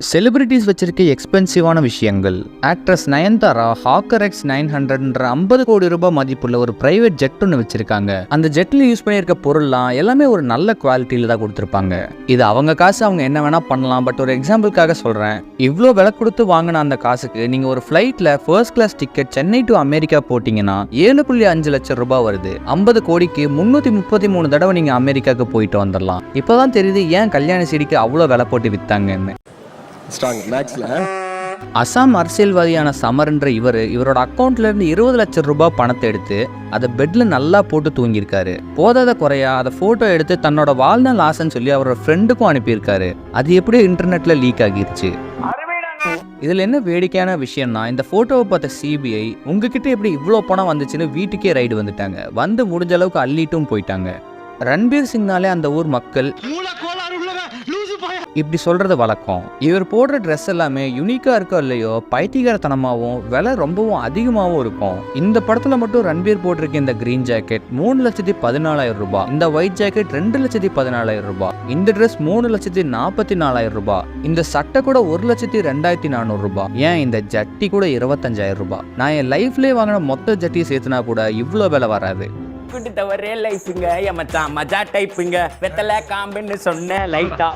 Celebrities வச்சிருக்க எக்ஸ்பென்சிவான விஷயங்கள். Actress Nayanthara Harker X 900ன்ற 50 கோடி ரூபாய் மதிப்புள்ள ஒரு பிரைவேட் ஜெட் ஒன்று வச்சிருக்காங்க. அந்த ஜெட்ல யூஸ் பண்ணியிருக்க பொருள்லாம் எல்லாமே ஒரு நல்ல குவாலிட்டியில தான் கொடுத்துருப்பாங்க. இது அவங்க காசு, அவங்க என்ன வேணா பண்ணலாம். பட் ஒரு எக்ஸாம்பிளுக்காக சொல்றேன், இவ்வளோ விலை கொடுத்து வாங்கின அந்த காசுக்கு நீங்க ஒரு ஃபிளைட்ல first class ticket Chennai to America போட்டீங்கன்னா 7.5 லட்சம் ரூபாய் வருது. 50 கோடிக்கு 333 தடவை நீங்க அமெரிக்காவுக்கு போயிட்டு வந்துடலாம். இப்போதான் தெரியுது ஏன் கல்யாண சீடிக்கு அவ்வளோ விலை போட்டு வித்தாங்கன்னு. அசாம் அரசியல்வாதியான சமர்ன்ற இவரோட அக்கௌண்ட்ல இருந்து 20 லட்சம் ரூபாய் பணத்தை எடுத்து அதை பெட்ல நல்லா போட்டு தூங்கியிருக்காரு. போதாத குறையா அதை போட்டோ எடுத்து தன்னோட வாழ்நாள் ஆசைன்னு சொல்லி அவரோட ஃப்ரெண்டுக்கும் அனுப்பியிருக்காரு. அது எப்படியோ இன்டர்நெட்ல லீக் ஆகிருச்சு. இதுல என்ன வேடிக்கையான விஷயம்னா, இந்த போட்டோவை பார்த்த சிபிஐ உங்ககிட்ட எப்படி இவ்வளோ பணம் வந்துச்சுன்னு வீட்டுக்கே ரைடு வந்துட்டாங்க. வந்து முடிஞ்ச அளவுக்கு அள்ளிட்டும் போயிட்டாங்க. ரன்பீர் சிங்னாலே அந்த ஊர் மக்கள் இப்படி சொல்றது வழக்கம். இவர் போடுற ட்ரெஸ் எல்லாமே யூனிக்கா இருக்கோ இல்லையோ பைத்தியகாரத்தனமாகவும் விலை ரொம்பவும் அதிகமாகவும் இருக்கும். இந்த படத்துல மட்டும் ரன்பீர் போட்டிருக்க இந்த கிரீன் ஜாக்கெட் 3,14,000 ரூபாய், இந்த ஒயிட் ஜாக்கெட் 2,14,000 ரூபாய், இந்த ட்ரெஸ் 3,44,000 ரூபாய், இந்த சட்டை கூட 1,02,400 ரூபாய், ஏன் இந்த ஜட்டி கூட 25,000 ரூபாய். நான் என் லைஃப்லேயே வாங்கின மொத்த ஜட்டி சேர்த்துனா கூட இவ்வளோ விலை வராது. லைஃபுங்க மஜா டைப்புங்க வெத்தலை காம்புன்னு சொன்ன லைட்டா